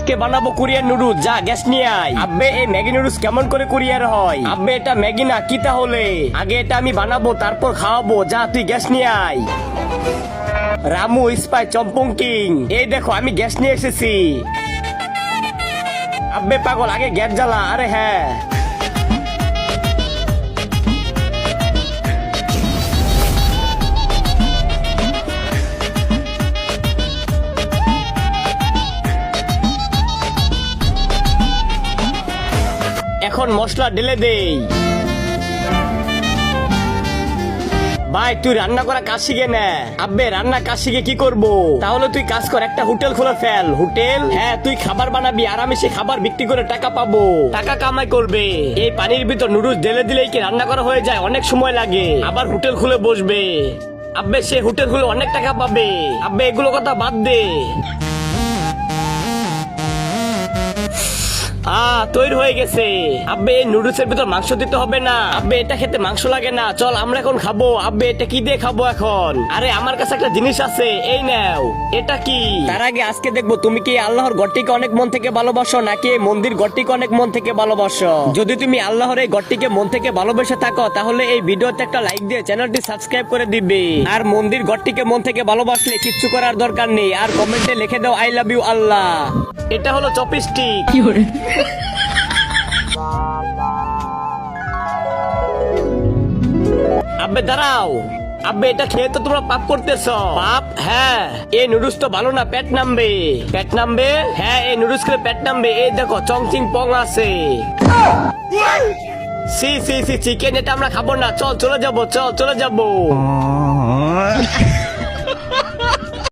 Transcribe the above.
আজকে বানাবো Korean noodles, যা গ্যাস নিয়ে আয়। আব্বে এই ম্যাগি নুডলস কেমন করে কোরিয়ার হয়? আব্বে এটা ম্যাগি না কি তাহলে? আগে এটা আমি বানাবো তারপর খাওয়াবো, যা তুই গ্যাস নিয়ে আয়। রামু স্পাই চম্পং কিং, এই দেখো আমি গ্যাস নিয়ে এসেছি। আব্বে পাগল আগে গ্যাস জ্বালা। আরে হ্যাঁ, এখন মশলা ঢেলে দেই। ভাই তুই রান্না করা কাজ শিখে না। আব্বে রান্না কাজ শিখে কি করবো? তাহলে তুই কাজ কর, একটা হোটেল খুলে ফেল। হোটেল? হ্যাঁ, তুই খাবার বানাবি আর আমি সে খাবার বিক্রি করে টাকা পাবো, টাকা কামাই করবে। এই পানির ভিতর নুডলস ঢেলে দিলেই কি রান্না করা হয়ে যায়? অনেক সময় লাগে। আবার হোটেল খুলে বসবে। আব্বে সে হোটেল খুলে অনেক টাকা পাবে। আব্বে এগুলো কথা বাদ দে। তৈরি হয়ে গেছে। আব্বে এই নুডলস এর ভিতর মাংস দিতে হবে না। আব্বে এটা খেতে মাংস লাগে না। চল আমরা এখন খাবো। আব্বে এটা কি দিয়ে খাবো এখন? আরে আমার কাছে একটা জিনিস আছে, এই নাও। এটা কি? তার আগে আজকে দেখবো তুমি কি আল্লাহর ঘরটিকে অনেক মন থেকে ভালোবাসো নাকি এই মন্দির ঘরটিকে অনেক মন থেকে ভালোবাসো। যদি তুমি আল্লাহর এই ঘরটিকে মন থেকে ভালোবেসে থাকো তাহলে এই ভিডিওতে একটা লাইক দিয়ে চ্যানেলটি সাবস্ক্রাইব করে দিবে। আর মন্দির ঘরটিকে মন থেকে ভালোবাসলে কিচ্ছু করার দরকার নেই, আর কমেন্টে লিখে দাও আই লাভ ইউ আল্লাহ। এটা হলো চপস্টিক। আব্বে দাঁড়াও। আব্বে এটা খেয়ে তো তোমরা পাপ করতেছ। পাপ? হ্যাঁ, এই নুডলস তো ভালো না, পেট নামবে। পেট নামবে? হ্যাঁ, এই নুডলস খেলে পেট নামবে। এই দেখো চংচিং পং আছে। সি সি সি চিকেন, এটা আমরা খাবো না। চল চলে যাবো, চল চলে যাবো।